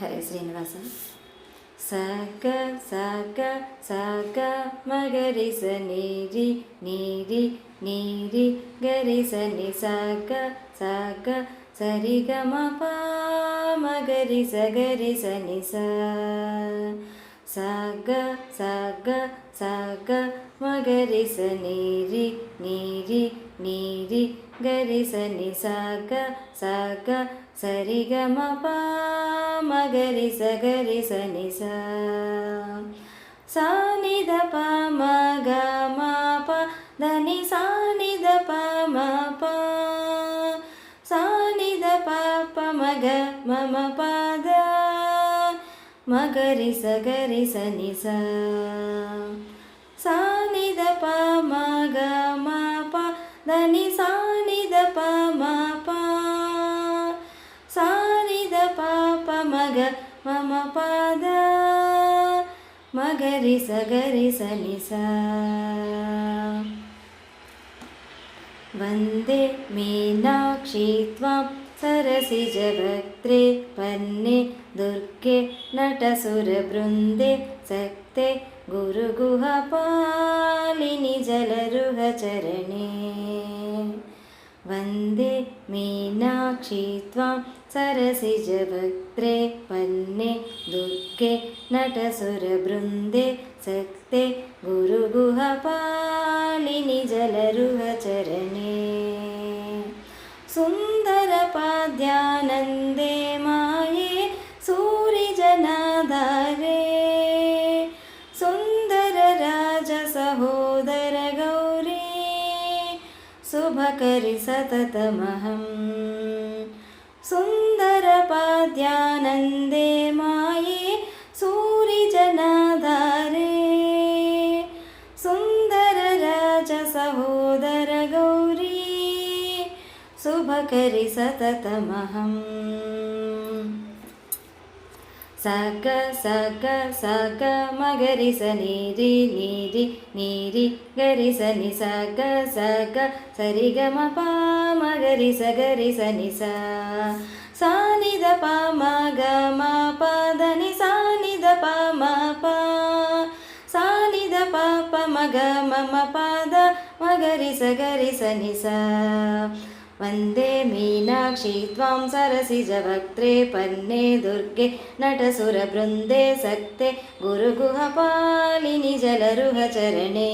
ಹರೇ ಶ್ರೀನಿವಾಸ. ಸಗ ಸಗ ಸಗ ಮಗರಿ ಸ ನೀರಿ ನೀರಿ ನೀರಿ ಗರಿ ಸ ನಿ ಸಗ ಸಗ ಸರಿ ಗ ಮ ಪ ಮಗರಿ ಸ ಗರಿ ಸ ನಿ ಸ ಸಗ ಸಗ ಸಗ ಮಗರಿ ಸ ನೀರಿ ನೀರಿ ನೀರಿ ಗರಿ ಸ ನಿ ಸಗ ಸಗ ಸರಿ ಗ ಮ ಪ ಮಗರಿ ಸ ಗರಿ ಸ ನಿ ಸ ನಿ ದ ಪ ಮ ಗ ಮ ಪ ದ ನಿ ನಿ ದ ಪ ಮ ಪ ನಿ ದ ಪ ಪ ಮ ಗ ಮ ಮ ಪ ದ ಮಗರಿ ಸ ಗರಿ ಸ ನಿ ಸ ನಿ ದ ಪ ಮ ಗ ಮ ಪ ದ ನಿ ನಿ ದ ಪ ಮ ಪ ನಿ ದ ಪ ಪ ಮ ಗ ಮ ಮ ಪ ದ ಮಗರಿ ಸ ಗರಿ ಸ ನಿ ಸ ವಂದೇ ಮೀನಾಕ್ಷಿ ತ್ವಾಂ ಸರಸಿಜವಕ್ತ್ರೇ ಪನ್ನೆ ದುರ್ಗೆ ನಟಸುರಬೃಂದೆ ಸಕ್ತೆ ಗುರುಗುಹಪಾಲಿನಿ ಜಲರುಹಚರಣೆ ವಂದೇ ಮೀನಾಕ್ಷಿ ತ್ವಾಂ ಸರಸಿಜವಕ್ತ್ರೇ ಪನ್ನೆ ದುರ್ಗೆ ನಟಸುರಬೃಂದೆ ಸಕ್ತೆ ಗುರುಗುಹಪಾಲಿನಿ ಜಲರುಹಚರಣೆ ಸುಂದರ ಪಾದ್ಯಾನಂದೇ ಮಾಯೆ ಸೂರಿಜನಾಧಾರೆ ಸುಂದರ ರಾಜ ಸಹೋದರ ಗೌರಿ ಶುಭಕರಿ ಸತತಮಹಂ ಸುಂದರ ಪಾದ್ಯಾನಂದೇ ಮಾಯೆ ಸೂರಿಜನಾಧಾರೆ ಸುಂದರ ರಾಜ ಸಹೋದರ ಗೌರಿ ಶುಭಕರಿ ಸತತಮಹಂ ಸಗ ಸಗ ಸಗ ಮಗರಿ ಸ ನೀರಿ ನೀರಿ ನೀರಿ ಗರಿ ಸ ನಿ ಸಗ ಸಗ ಸರಿ ಗ ಮ ಪ ಮಗರಿ ಸ ಗರಿ ಸ ನಿ ಸ ನಿ ದ ಪ ಮ ಗ ಮ ಪ ದ ನಿ ನಿ ದ ಪ ಮ ಪ ನಿ ದ ಪ ಪ ಮ ಗ ಮ ಮ ಪ ದ ಮಗರಿ ಸ ಗರಿ ಸ ನಿ ಸ ವಂದೇ ಮೀನಾಕ್ಷಿ ತ್ವಾಂ ಸರಸಿಜವಕ್ತ್ರೇ ಪನ್ನೆ ದುರ್ಗೆ ನಟಸುರಬೃಂದೆ ಸಕ್ತೆ ಗುರುಗುಹಪಾಲಿನಿ ಜಲರುಹಚರಣೆ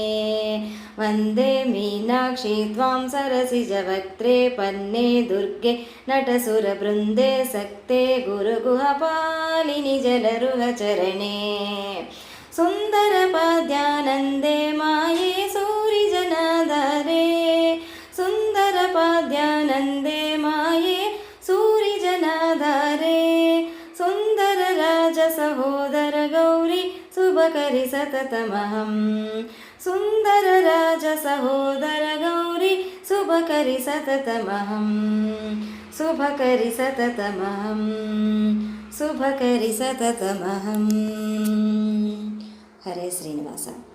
ವಂದೇ ಮೀನಾಕ್ಷಿ ತ್ವಾಂ ಸರಸಿಜವಕ್ತ್ರೇ ಪನ್ನೆ ದುರ್ಗೆ ನಟಸುರಬೃಂದೆ ಸಕ್ತೆ ಗುರುಗುಹಪಾಲಿನಿ ಜಲರುಹಚರಣೆ ಸುಂದರ ಪಾದ್ಯಾನಂದೇ ಮಾಯೆ ಸೂರಿಜನಾಧಾರೆ ಸುಂದರ ಪಾದ್ಯಾನಂದೇ ಮಾಯೆ ಸೂರಿಜನಾಧಾರೆ ಸುಂದರ ರಾಜ ಸಹೋದರ ಗೌರಿ ಶುಭಕರಿ ಸತತಮಹಂ ಸುಂದರ ರಾಜ ಸಹೋದರ ಗೌರಿ ಶುಭಕರಿ ಸತತಮಹಂ ಶುಭಕರಿ ಸತತಮಹಂ ಶುಭಕರಿ ಸತತಮಹಂ ಹರೇ ಶ್ರೀನಿವಾಸ.